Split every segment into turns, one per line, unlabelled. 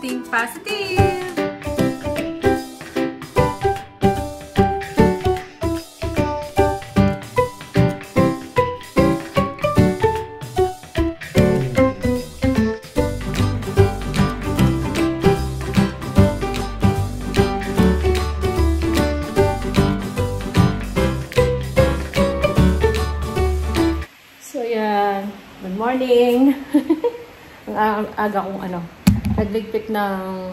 Think Positive!
Good morning! Ang aga kong nagligpit ng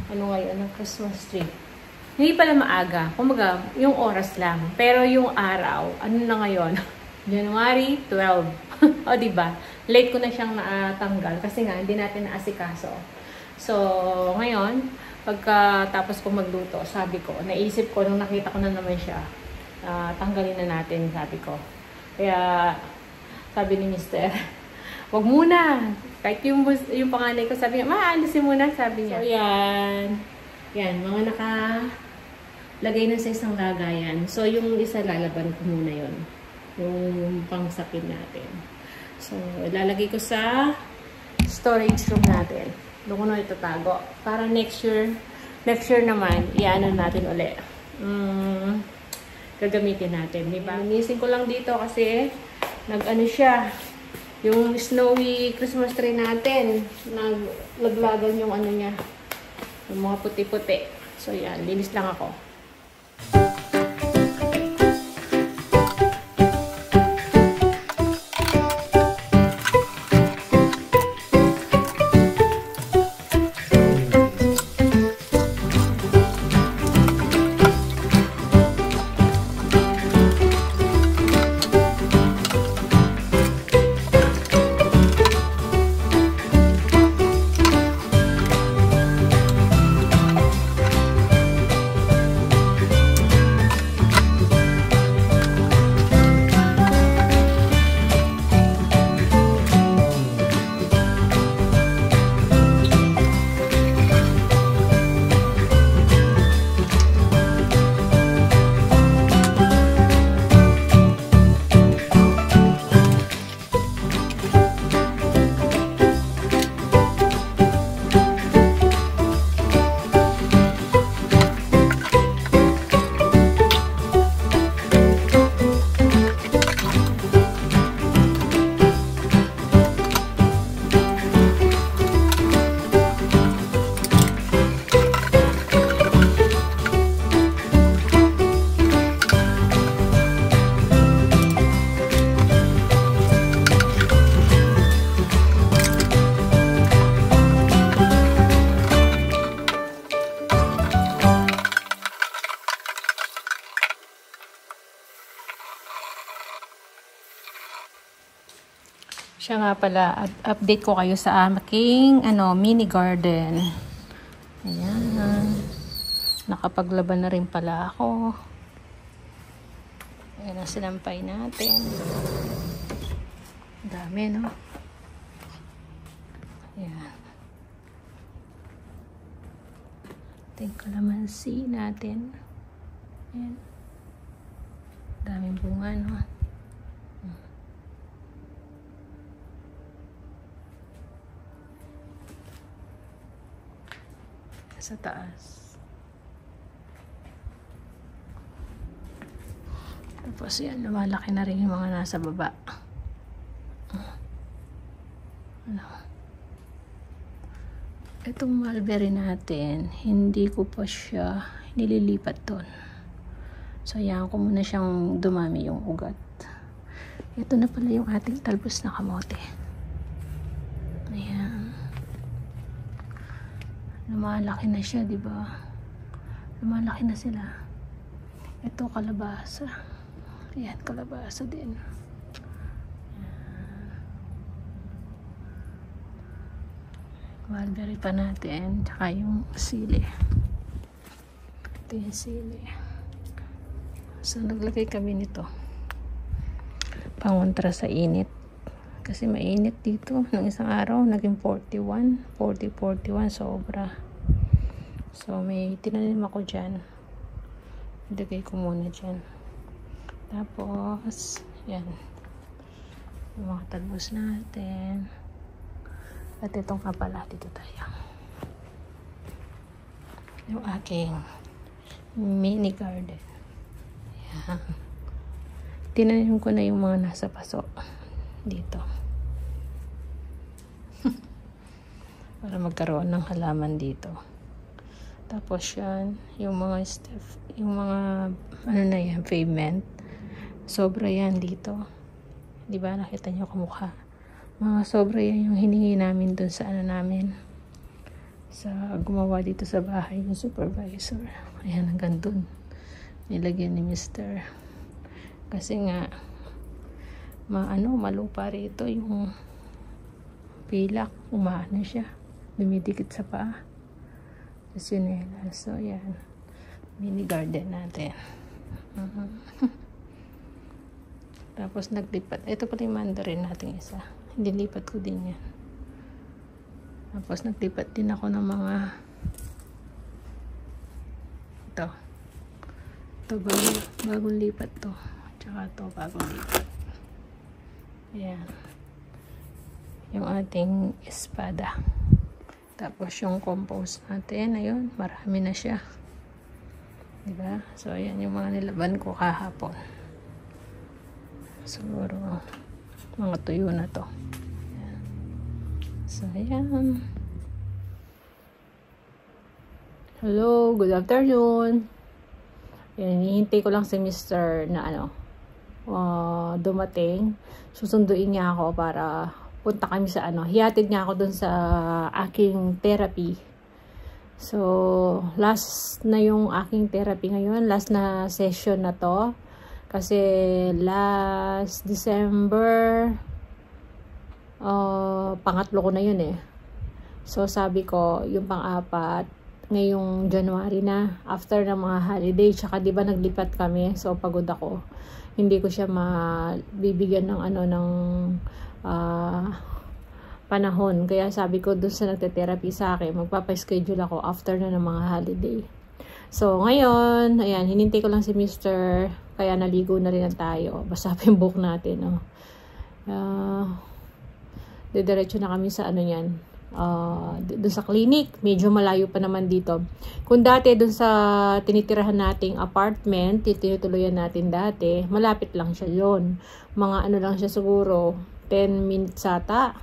ng Christmas tree. Hindi pala maaga. Kumaga, yung oras lang. Pero yung araw, na ngayon? January 12. O, diba? Late ko na siyang natanggal kasi nga, hindi natin naasikaso. So, ngayon, pagkatapos ko magluto, sabi ko, naisip ko, nung nakita ko na naman siya, tanggalin na natin, sabi ko. Kaya, sabi ni Mister, wag muna. Kahit yung panganay ko, sabi niya, alisin muna, sabi niya. So, yan. Yan, mga nakalagay na sa isang lagayan. So, yung isa lalaban ko muna yun. Yung pangsapin natin. So, ilalagay ko sa storage room natin. Doon ko na itatago. Para next year naman, iano natin ulit. Gagamitin natin, diba? Missing ko lang dito kasi nag-ano siya, yung snowy Christmas tree natin, naglaglagan yung niya, yung mga puti-puti. So yan, linis lang ako. Siya nga pala, update ko kayo sa aking mini garden. Ayan. Nakapaglaban na rin pala ako. Ayan ang sinampay natin. Dami, no? Ayan. Ito yung kalamansi natin. Ayan. Daming bunga, no? Sa taas. Tapos yan, lumalaki na rin yung mga nasa baba. Itong mulberry natin, hindi ko pa siya nililipat doon. So, hayaan ko muna siyang dumami yung ugat. Ito na pala yung ating talbos na kamote. Ayan. Lumalaki na siya, di ba? Lumalaki na sila. Ito, kalabasa. Ayan, kalabasa din. Mulberry pa natin. Tsaka yung sili. Ito yung sili. So, naglagay kami nito. Pangontra sa init. Kasi mainit dito. Nung isang araw, naging 41. 41, sobra. So, may tinanim ako dyan. Ilagay ko muna dyan. Tapos, yan. Yung mga talbos natin. At itong kapala, dito tayo. yung aking mini garden. Ayan. Tinanim ko na yung mga nasa paso dito. Para magkaroon ng halaman dito. Tapos yan, yung mga stuff, yung mga ano na yan, pavement. Sobra yan dito. Di ba nakita nyo kamukha? Mga sobra yan yung hiningi namin dun sa ano namin. Sa gumawa dito sa bahay yung supervisor. Ayan, hanggang dun. Nilagyan ni Mr. Kasi nga malupa rito yung pilak, umaano siya, dumidikit sa paa sa sinela. So yan, mini garden natin. Tapos naglipat, ito pala yung mandarin natin isa, hindi lipat ko din yan. Tapos naglipat din ako ng mga ito bagong lipat to. Tsaka ito, bagong lipat. Ayan. Yung ating espada. Tapos yung compost natin, ayun, marami na siya. Diba? So, ayan yung mga nilaban ko kahapon. Siguro, mga tuyo na to. Ayan. So, ayan. Hello, good afternoon. Ayan, hihintay ko lang si Mr. na dumating. Susunduin niya ako para punta kami sa hihatid niya ako dun sa aking therapy. So, last na yung aking therapy ngayon. Last na session na to. Kasi last December, pangatlo ko na yun eh. So, sabi ko, yung pang-apat, ngayong January na, after ng mga holiday, tsaka diba naglipat kami, so pagod ako. Hindi ko siya mabibigyan ng panahon. Kaya sabi ko dun sa nagte-therapy sa akin, magpapaschedule ako after na ng mga holiday. So, ngayon, ayan, hinintay ko lang si Mr. Kaya naligo na rin tayo. Basta yung buhok natin. Didiretso na kami sa yan. Doon sa clinic, medyo malayo pa naman dito. Kung dati doon sa tinitirahan nating apartment, tinutuluyan natin dati, malapit lang siya yon. Mga lang siya siguro 10 minutes ata,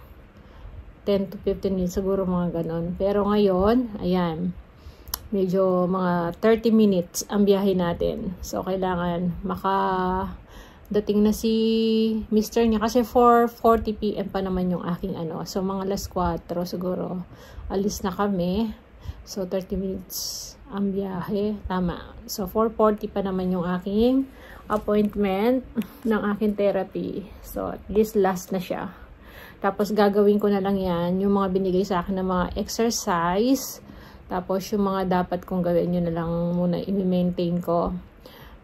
10 to 15 minutes siguro, mga ganon. Pero ngayon, ayan, medyo mga 30 minutes ang biyahe natin. So kailangan dating na si Mr. niya kasi 4:40 PM pa naman yung aking So, mga alas 4 siguro, alis na kami. So, 30 minutes ang biyahe. Tama. So, 4:40 pa naman yung aking appointment ng aking therapy. So, at least last na siya. Tapos, gagawin ko na lang yan, yung mga binigay sa akin ng mga exercise. Tapos, yung mga dapat kong gawin, yun na lang muna i-maintain ko.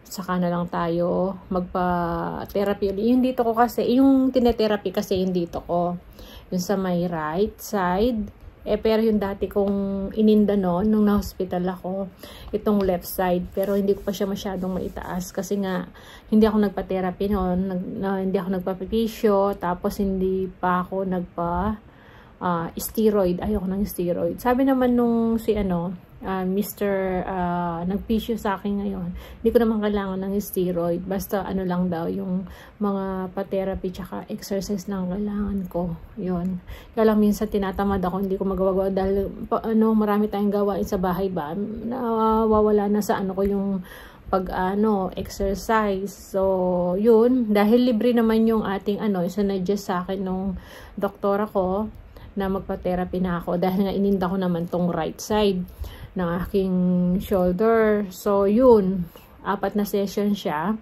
Saka na lang tayo magpa-therapy. Yung dito ko kasi, yung tinetherapy kasi yung dito ko. Yung sa my right side. Pero yung dati kong ininda noon, nung na-hospital ako, itong left side. Pero hindi ko pa siya masyadong maitaas. Kasi nga, hindi ako nagpa-therapy noon. Hindi ako nagpa-pisyo. Tapos hindi pa ako steroid. Ayoko ng steroid. Sabi naman nung Mr. nagpisyo sa akin ngayon, hindi ko naman kailangan ng steroid, basta lang daw yung mga pa-therapy tsaka exercise lang kailangan ko, yun. Kaya lang minsan tinatamad ako, hindi ko magawa dahil marami tayong gawain sa bahay ba, nawawala na sa ko yung exercise. So yun, dahil libre naman yung ating sinadjust sa akin nung doktora ko na magpa-therapy na ako dahil nga ininda ko naman tong right side ng aking shoulder. So, yun. 4 na session siya.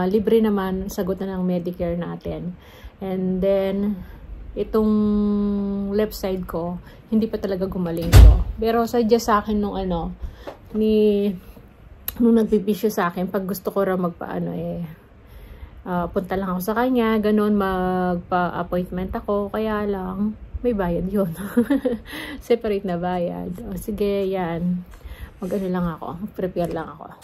Libre naman, sagot na ng Medicare natin. And then, itong left side ko, hindi pa talaga gumaling to. Pero, suggest sa akin nung nung nagpipisyo sa akin, pag gusto ko raw punta lang ako sa kanya, ganun, magpa-appointment ako, kaya lang, may bayad yun. Separate na bayad. O, sige, yan. Mag-ano lang ako. Prepare lang ako.